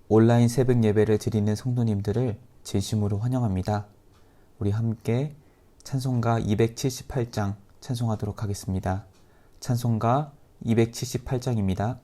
온라인 새벽 예배를 드리는 성도님들을 진심으로 환영합니다. 우리 함께 찬송가 278장 찬송하도록 하겠습니다. 찬송가 278장입니다.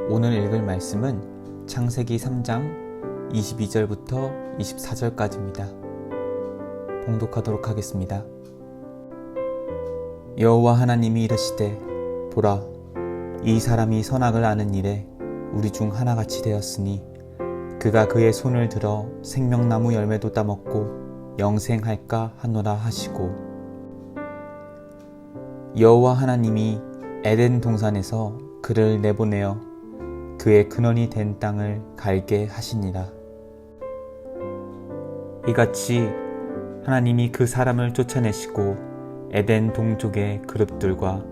오늘 읽을 말씀은 창세기 3장 22절부터 24절까지입니다. 봉독하도록 하겠습니다. 여호와 하나님이 이르시되 보라 이 사람이 선악을 아는 일에 우리 중 하나같이 되었으니 그가 그의 손을 들어 생명나무 열매도 따먹고 영생할까 하노라 하시고 여호와 하나님이 에덴 동산에서 그를 내보내어 그의 근원이 된 땅을 갈게 하시니라. 이같이 하나님이 그 사람을 쫓아내시고 에덴 동쪽의 그룹들과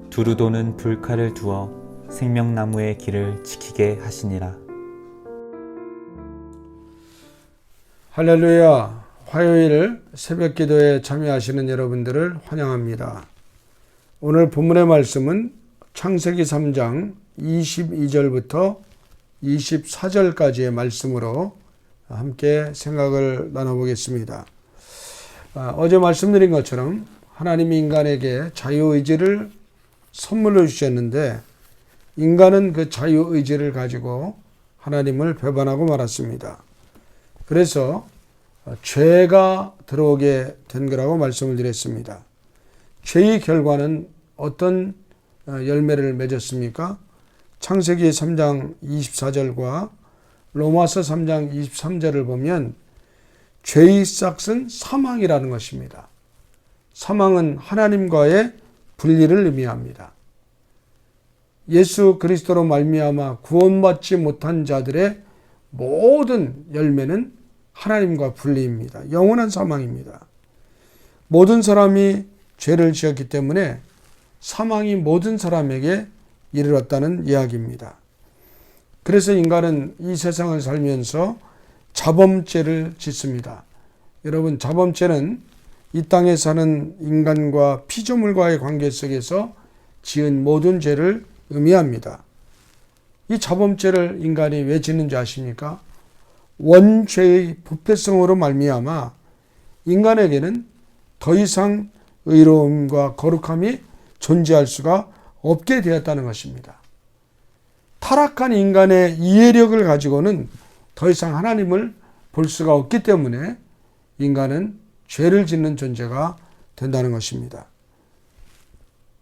두루 도는 불칼을 두어 생명나무의 길을 지키게 하시니라. 할렐루야. 화요일 새벽 기도에 참여하시는 여러분들을 환영합니다. 오늘 본문의 말씀은 창세기 3장 22절부터 24절까지의 말씀으로 함께 생각을 나눠보겠습니다. 어제 말씀드린 것처럼 하나님이 인간에게 자유의지를 선물로 주셨는데 인간은 그 자유의지를 가지고 하나님을 배반하고 말았습니다. 그래서 죄가 들어오게 된 거라고 말씀을 드렸습니다. 죄의 결과는 어떤 열매를 맺었습니까? 창세기 3장 24절과 로마서 3장 23절을 보면 죄의 싹은 사망이라는 것입니다. 사망은 하나님과의 분리를 의미합니다. 예수 그리스도로 말미암아 구원받지 못한 자들의 모든 열매는 하나님과 분리입니다. 영원한 사망입니다. 모든 사람이 죄를 지었기 때문에 사망이 모든 사람에게 이르렀다는 이야기입니다. 그래서 인간은 이 세상을 살면서 자범죄를 짓습니다. 여러분, 자범죄는 이 땅에 사는 인간과 피조물과의 관계 속에서 지은 모든 죄를 의미합니다. 이 자범죄를 인간이 왜 짓는지 아십니까? 원죄의 부패성으로 말미암아 인간에게는 더 이상 의로움과 거룩함이 존재할 수가 없게 되었다는 것입니다. 타락한 인간의 이해력을 가지고는 더 이상 하나님을 볼 수가 없기 때문에 인간은 죄를 짓는 존재가 된다는 것입니다.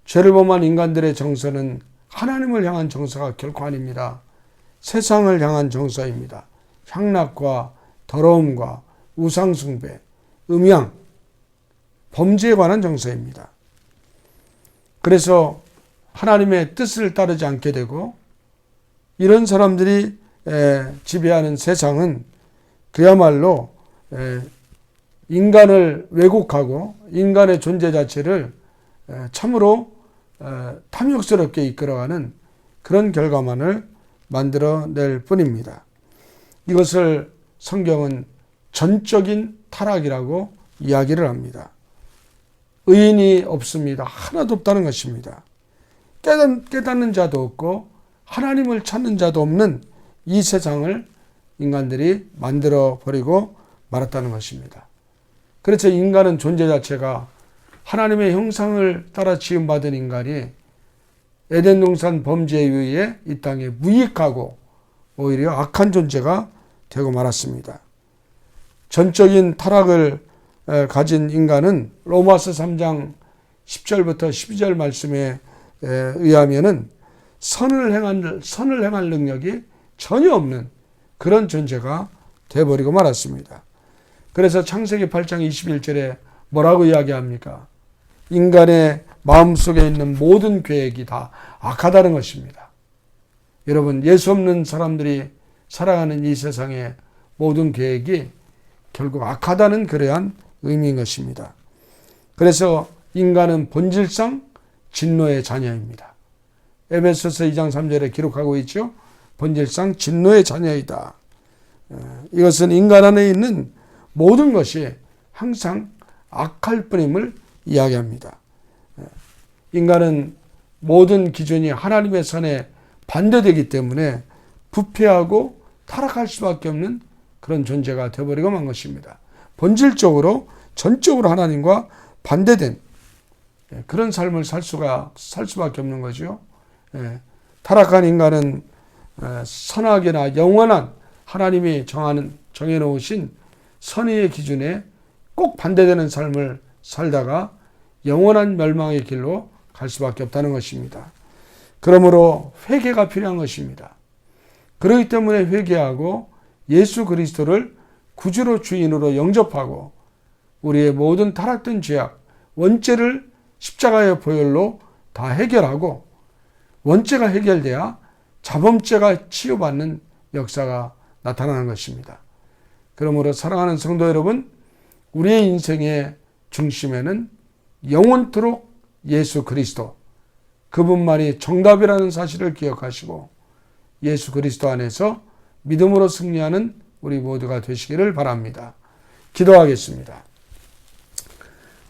죄를 범한 인간들의 정서는 하나님을 향한 정서가 결코 아닙니다. 세상을 향한 정서입니다. 향락과 더러움과 우상숭배, 음양, 범죄에 관한 정서입니다. 그래서 하나님의 뜻을 따르지 않게 되고 이런 사람들이 지배하는 세상은 그야말로 인간을 왜곡하고 인간의 존재 자체를 참으로 탐욕스럽게 이끌어가는 그런 결과만을 만들어낼 뿐입니다. 이것을 성경은 전적인 타락이라고 이야기를 합니다. 의인이 없습니다. 하나도 없다는 것입니다. 깨닫는 자도 없고 하나님을 찾는 자도 없는 이 세상을 인간들이 만들어 버리고 말았다는 것입니다. 그래서 인간은 존재 자체가 하나님의 형상을 따라 지음받은 인간이 에덴 동산 범죄에 의해 이 땅에 무익하고 오히려 악한 존재가 되고 말았습니다. 전적인 타락을 가진 인간은 로마서 3장 10절부터 12절 말씀에 의하면은 선을 행할 능력이 전혀 없는 그런 존재가 되어버리고 말았습니다. 그래서 창세기 8장 21절에 뭐라고 이야기합니까? 인간의 마음속에 있는 모든 계획이 다 악하다는 것입니다. 여러분, 예수 없는 사람들이 살아가는 이 세상의 모든 계획이 결국 악하다는 그러한 의미인 것입니다. 그래서 인간은 본질상 진노의 자녀입니다. 에베소서 2장 3절에 기록하고 있죠. 본질상 진노의 자녀이다. 이것은 인간 안에 있는 모든 것이 항상 악할 뿐임을 이야기합니다. 인간은 모든 기준이 하나님의 선에 반대되기 때문에 부패하고 타락할 수밖에 없는 그런 존재가 되어버리고 만 것입니다. 본질적으로 전적으로 하나님과 반대된 그런 삶을 살 수밖에 없는 거죠. 타락한 인간은 선악이나 영원한 하나님이 정해놓으신 선의의 기준에 꼭 반대되는 삶을 살다가 영원한 멸망의 길로 갈 수밖에 없다는 것입니다. 그러므로 회개가 필요한 것입니다. 그렇기 때문에 회개하고 예수 그리스도를 구주로 주인으로 영접하고 우리의 모든 타락된 죄악, 원죄를 십자가의 보혈로 다 해결하고 원죄가 해결돼야 자범죄가 치유받는 역사가 나타나는 것입니다. 그러므로 사랑하는 성도 여러분, 우리의 인생의 중심에는 영원토록 예수 그리스도, 그분만이 정답이라는 사실을 기억하시고 예수 그리스도 안에서 믿음으로 승리하는 우리 모두가 되시기를 바랍니다. 기도하겠습니다.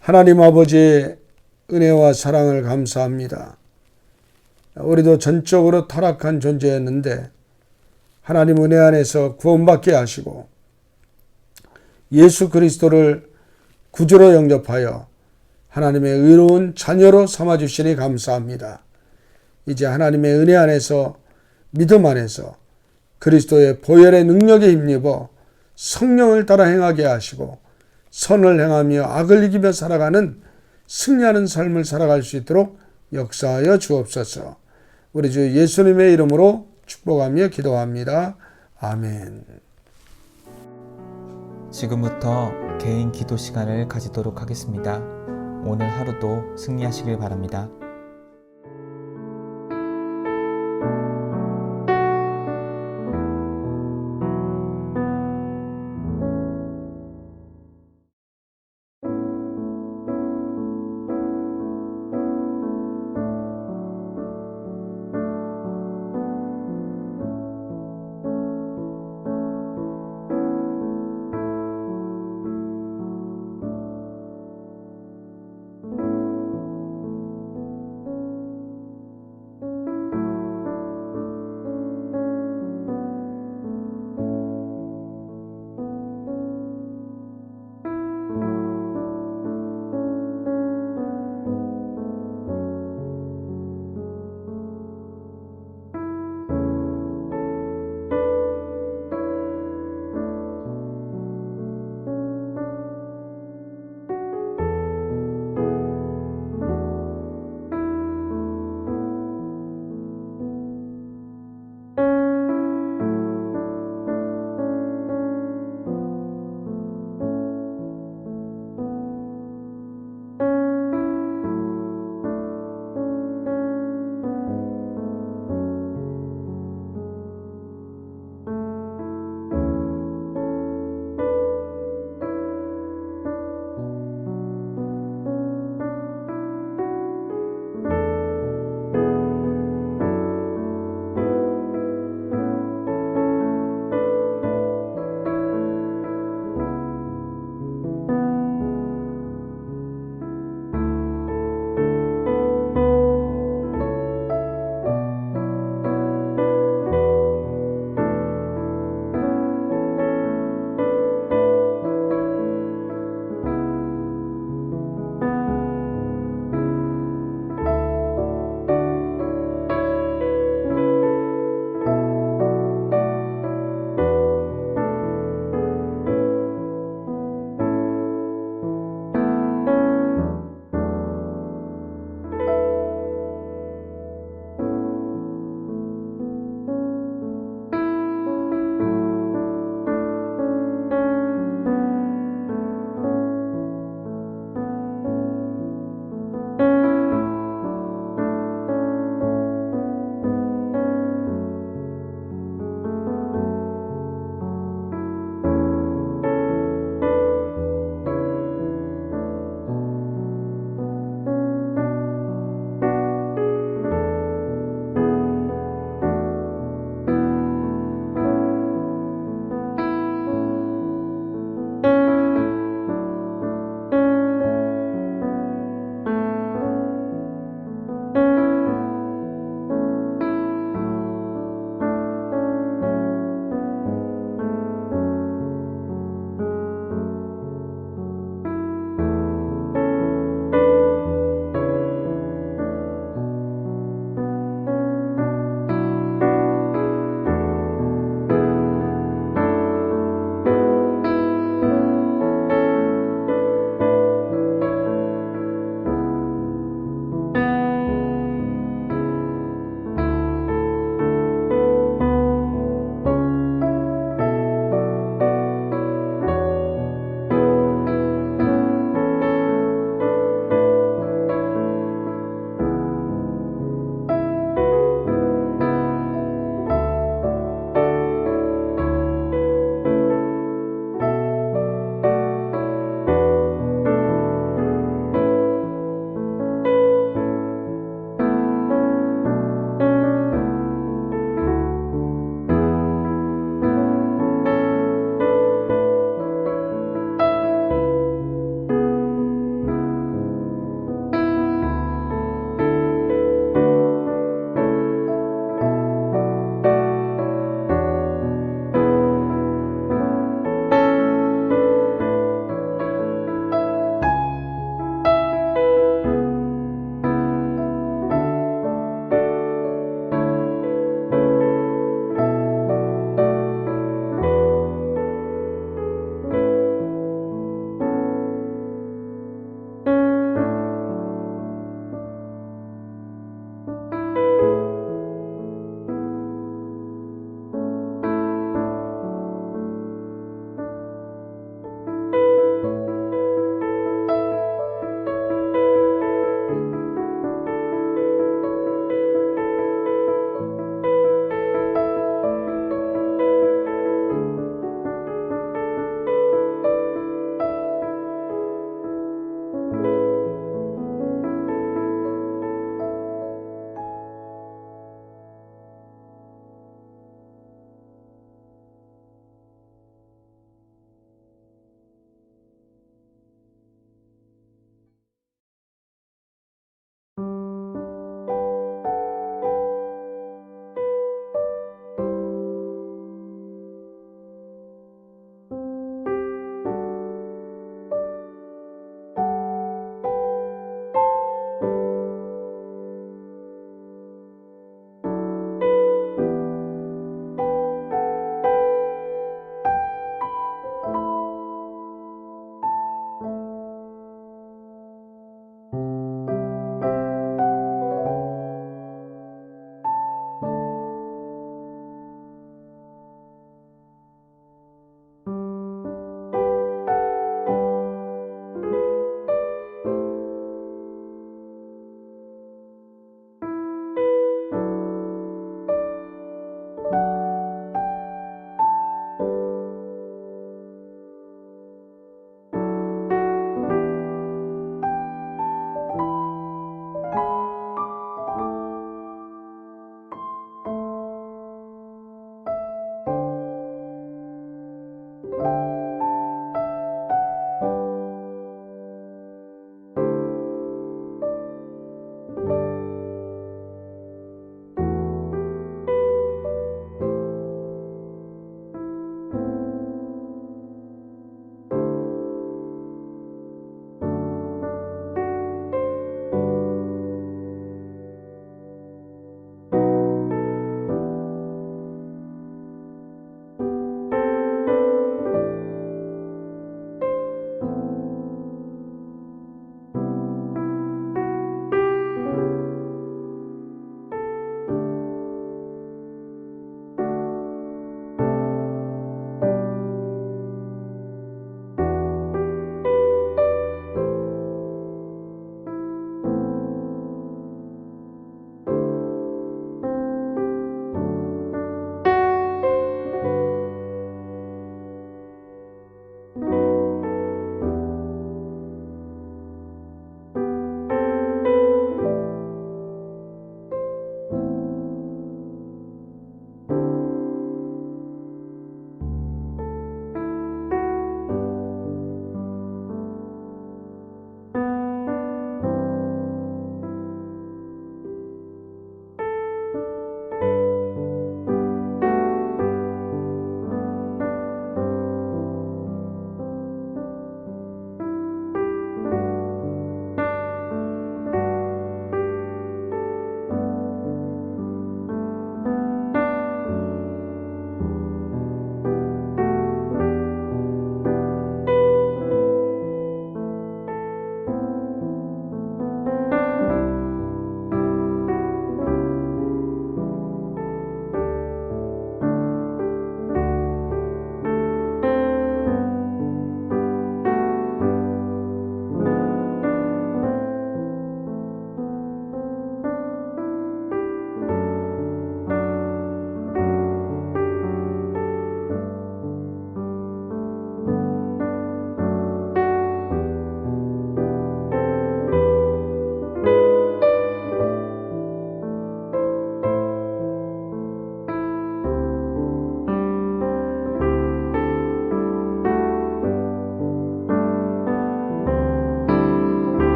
하나님 아버지의 은혜와 사랑을 감사합니다. 우리도 전적으로 타락한 존재였는데 하나님 은혜 안에서 구원받게 하시고 예수 그리스도를 구주로 영접하여 하나님의 의로운 자녀로 삼아주시니 감사합니다. 이제 하나님의 은혜 안에서 믿음 안에서 그리스도의 보혈의 능력에 힘입어 성령을 따라 행하게 하시고 선을 행하며 악을 이기며 살아가는 승리하는 삶을 살아갈 수 있도록 역사하여 주옵소서. 우리 주 예수님의 이름으로 축복하며 기도합니다. 아멘. 지금부터 개인 기도 시간을 가지도록 하겠습니다. 오늘 하루도 승리하시길 바랍니다.